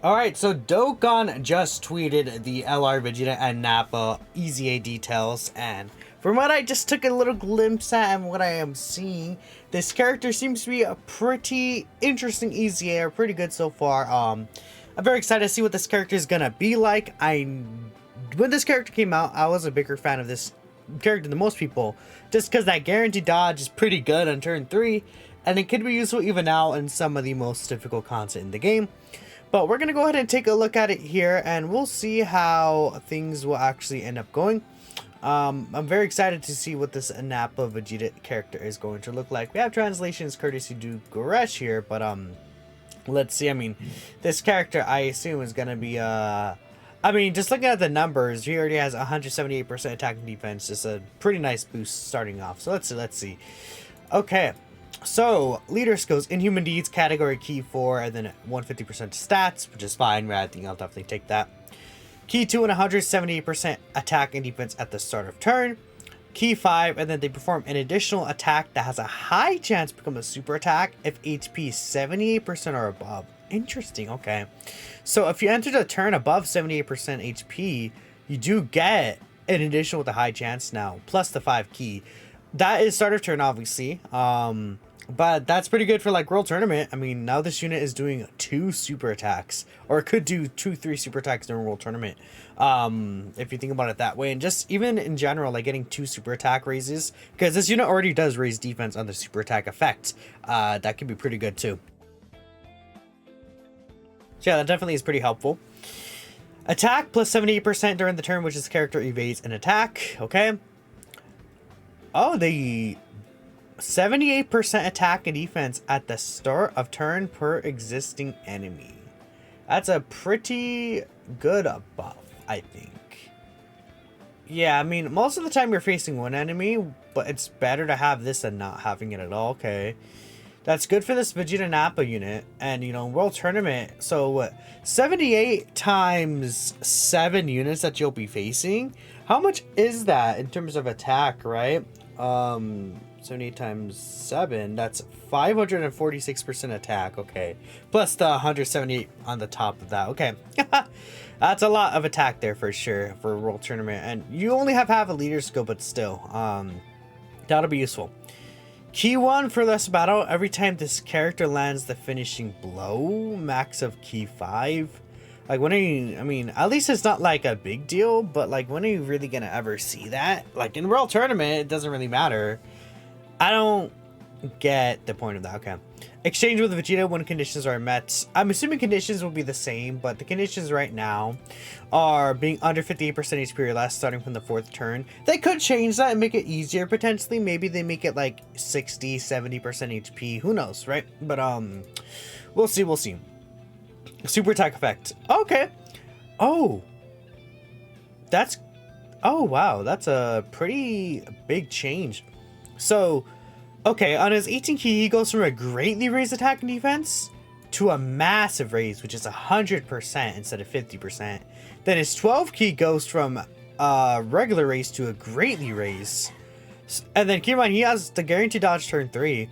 Alright, so Dokkan just tweeted the LR Vegeta and Nappa EZA details, and from what I just took a little glimpse at and what I am seeing, this character seems to be a pretty interesting EZA, or pretty good so far. I'm very excited to see what this character is gonna be like. When this character came out, I was a bigger fan of this character than most people, just because that guaranteed dodge is pretty good on turn 3, and it could be useful even now in some of the most difficult content in the game. But we're going to go ahead and take a look at it here, and we'll see how things will actually end up going. I'm very excited to see what this Nappa Vegeta character is going to look like. We have translations courtesy to Goresh here, but let's see. I mean, this character I assume is going to be just looking at the numbers, he already has 178% attack and defense. Just a pretty nice boost starting off. So let's see. Okay. So, leader skills, Inhuman Deeds, category key 4, and then 150% stats, which is fine, right? I think I'll definitely take that. Key 2 and 178% attack and defense at the start of turn. Key 5, and then they perform an additional attack that has a high chance to become a super attack if HP is 78% or above. Interesting, okay. So, if you enter the turn above 78% HP, you do get an additional with a high chance now, plus the 5 key. That is start of turn, obviously. But that's pretty good for like World Tournament. I mean, now this unit is doing 2 super attacks, or it could do 2-3 super attacks during World Tournament. If you think about it that way, and just even in general, like getting 2 super attack raises, because this unit already does raise defense on the super attack effect. That could be pretty good too. So yeah, that definitely is pretty helpful. Attack plus 78% during the turn, which is character evades an attack. Okay. Oh, the 78% attack and defense at the start of turn per existing enemy. That's a pretty good buff, I think. Yeah, I mean, most of the time you're facing one enemy, but it's better to have this than not having it at all. Okay. That's good for this Vegeta Nappa unit. And, you know, World Tournament. So, what? 78 times 7 units that you'll be facing. How much is that in terms of attack, right? 78 times 7, that's 546% attack. Okay, plus the 178 on the top of that. Okay. That's a lot of attack there for sure for World Tournament, and you only have half a leader skill, but still that'll be useful. Key 1 for this battle, every time this character lands the finishing blow, max of key 5. Like, when are you, I mean, at least it's not like a big deal, but like, when are you really gonna ever see that? Like, in World Tournament, it doesn't really matter. I don't get the point of that. Okay. Exchange with Vegeta when conditions are met. I'm assuming conditions will be the same, but the conditions right now are being under 58% HP or less starting from the 4th turn. They could change that and make it easier potentially. Maybe they make it like 60, 70% HP. Who knows, right? But we'll see, we'll see. Super attack effect. Okay. Oh. Oh wow, that's a pretty big change. So, okay, on his 18 key, he goes from a greatly raised attack and defense to a massive raise, which is 100% instead of 50%. Then his 12 key goes from a regular raise to a greatly raise. And then keep in mind, he has the guaranteed dodge turn 3.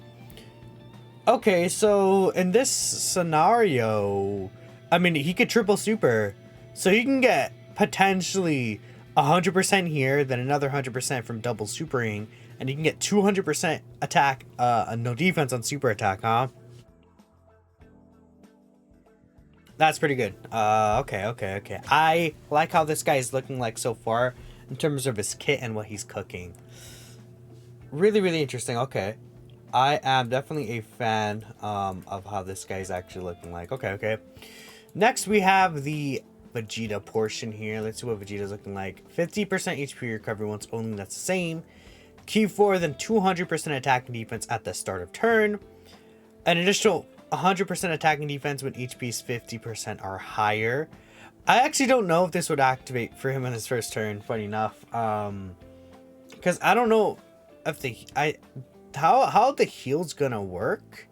Okay, so in this scenario, I mean, he could triple super. So he can get potentially 100% here, then another 100% from double supering. And you can get 200% attack, no defense on super attack, huh? That's pretty good. Okay. I like how this guy is looking like so far in terms of his kit and what he's cooking. Really, really interesting. Okay. I am definitely a fan of how this guy is actually looking like. Okay. Next, we have the Vegeta portion here. Let's see what Vegeta's looking like. 50% HP recovery once only. That's the same. Key 4, then 200% attack and defense at the start of turn. An additional 100% attack and defense when HP is 50% or higher. I actually don't know if this would activate for him on his first turn, funny enough. Because I don't know if how the heal's gonna work.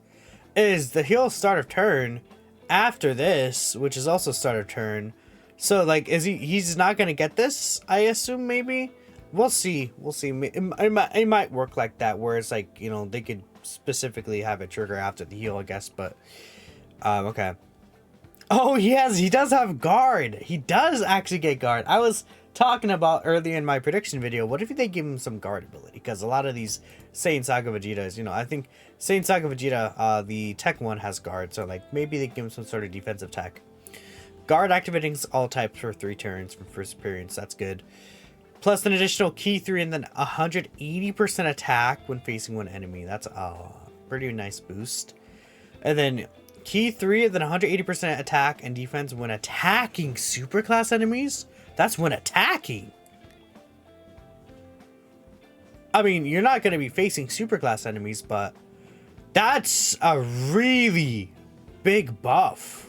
Is the heal start of turn after this, which is also start of turn. So like, he's not gonna get this, I assume, maybe? We'll see. It might work like that, where it's like, you know, they could specifically have it trigger after the heal, I guess, but okay. Oh, he does have guard. He does actually get guard. I was talking about earlier in my prediction video, what if they give him some guard ability? Because a lot of these Saiyan Saga Vegetas, you know, I think Saiyan Saga Vegeta, the tech one has guard, so like maybe they give him some sort of defensive tech. Guard activating all types for 3 turns from first appearance. That's good. Plus an additional key 3 and then 180% attack when facing one enemy. That's a pretty nice boost. And then key 3 and then 180% attack and defense when attacking superclass enemies. That's when attacking. I mean, you're not going to be facing superclass enemies, but that's a really big buff.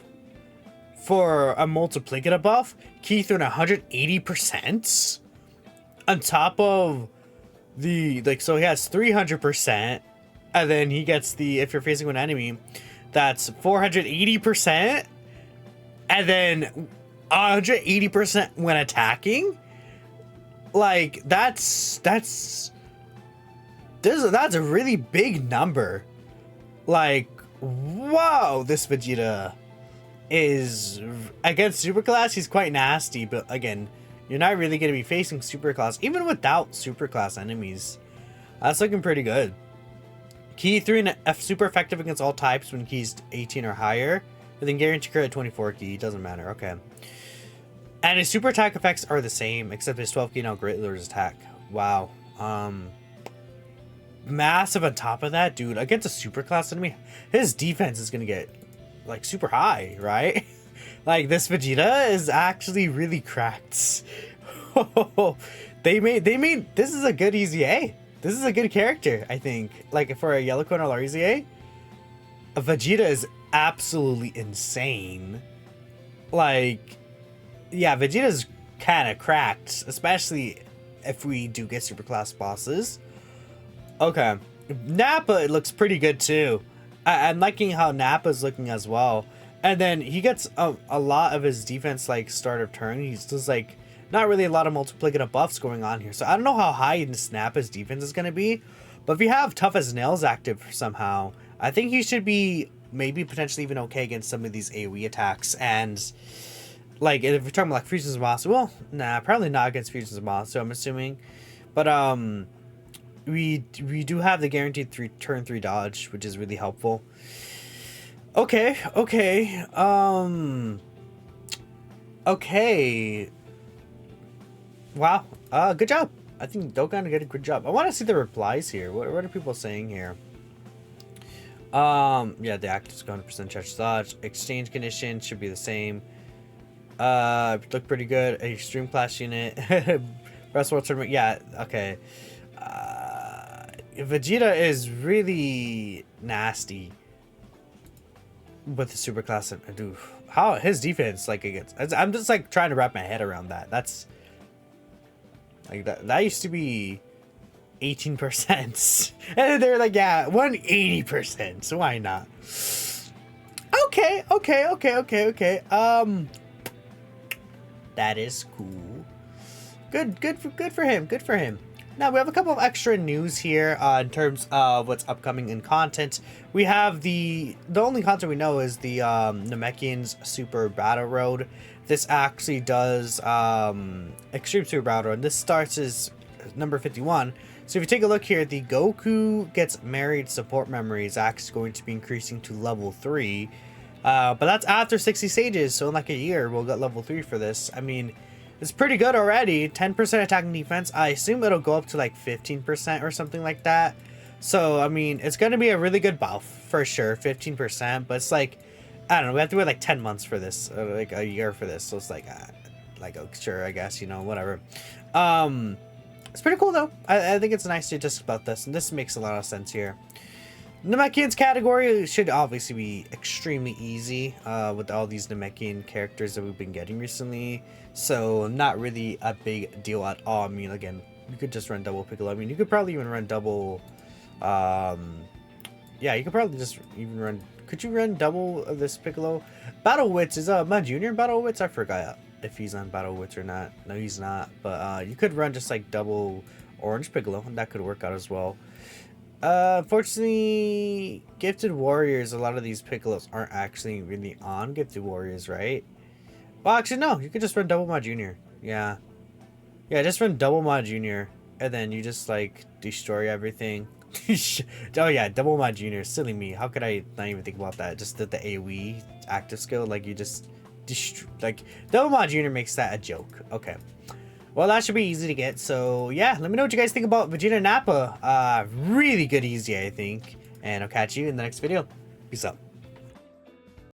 For a multiplicative buff, key through 180% on top of the, like, so he has 300%, and then he gets the, if you're facing an enemy, that's 480%, and then 180% when attacking. Like, that's a really big number. Like, wow, this Vegeta is, against superclass, he's quite nasty, but again, you're not really going to be facing superclass, even without superclass enemies. That's looking pretty good. Key 3 and super effective against all types when keys 18 or higher, but then guaranteed crit 24 key, doesn't matter, okay. And his super attack effects are the same, except his 12 key now greatly lowers attack. Wow. Massive on top of that, dude, against a superclass enemy, his defense is going to get like super high, right? Like, this Vegeta is actually really cracked. they made this is a good EZA. This is a good character, I think. Like, for a Yellow Cone or EZA, Vegeta is absolutely insane. Like, yeah, Vegeta's kind of cracked, especially if we do get superclass bosses. Okay, Nappa, it looks pretty good too. I'm liking how Nappa's looking as well. And then he gets a lot of his defense, like, start of turn. He's just, like, not really a lot of multiplicative buffs going on here. So I don't know how high Nappa's defense is going to be. But if you have Tough as Nails active somehow, I think he should be maybe potentially even okay against some of these AoE attacks. And, like, if we're talking about, like, Fusions of Moss, well, nah, probably not against Fusions of Moss, so I'm assuming. But, we do have the guaranteed turn 3 dodge, which is really helpful. Okay. Wow. Good job. I think Dokkan did a good job. I want to see the replies here. What are people saying here? Yeah, the active is 100% charge dodge. Exchange condition should be the same. Look pretty good. Extreme class unit. Breast World Tournament. Yeah, okay. Vegeta is really nasty with the superclass. Dude, how his defense, like, against, I'm just like trying to wrap my head around that. That's like that used to be 18%, and they're like, yeah, 180%. So why not? Okay. That is cool. Good for him. Now, we have a couple of extra news here in terms of what's upcoming in content. We have the only content we know is the Namekian's Super Battle Road. This actually does Extreme Super Battle Road, and this starts as number 51. So if you take a look here, the Goku Gets Married support memory is actually going to be increasing to level 3. But that's after 60 stages, so in like a year, we'll get level 3 for this. I mean, it's pretty good already. 10% attacking defense. I assume it'll go up to like 15% or something like that. So, I mean, it's going to be a really good buff for sure. 15%. But it's like, I don't know. We have to wait like 10 months for this. Or like a year for this. So it's like, oh, sure, I guess, you know, whatever. It's pretty cool though. I think it's nice to just about this. And this makes a lot of sense here. Namekian's category should obviously be extremely easy with all these Namekian characters that we've been getting recently. So not really a big deal at all. I mean, again, you could just run double Piccolo. I mean, you could probably even run double... yeah, you could probably just even run... Could you run double of this Piccolo? Battle Wits, is Mud Junior Battle Wits? I forgot if he's on Battle Wits or not. No, he's not. But you could run just like double Orange Piccolo, and that could work out as well. Unfortunately, Gifted Warriors, a lot of these Piccolos aren't actually really on Gifted Warriors, right? Well, actually, no. You could just run Double Mod Junior. Yeah. Yeah, just run Double Mod Junior. And then you just, like, destroy everything. Oh, yeah, Double Mod Junior. Silly me. How could I not even think about that? Just the AoE active skill. Like, you just... Like, Double Mod Junior makes that a joke. Okay. Well, that should be easy to get. So, yeah, let me know what you guys think about Vegeta and Nappa. Really good easy, I think. And I'll catch you in the next video. Peace out.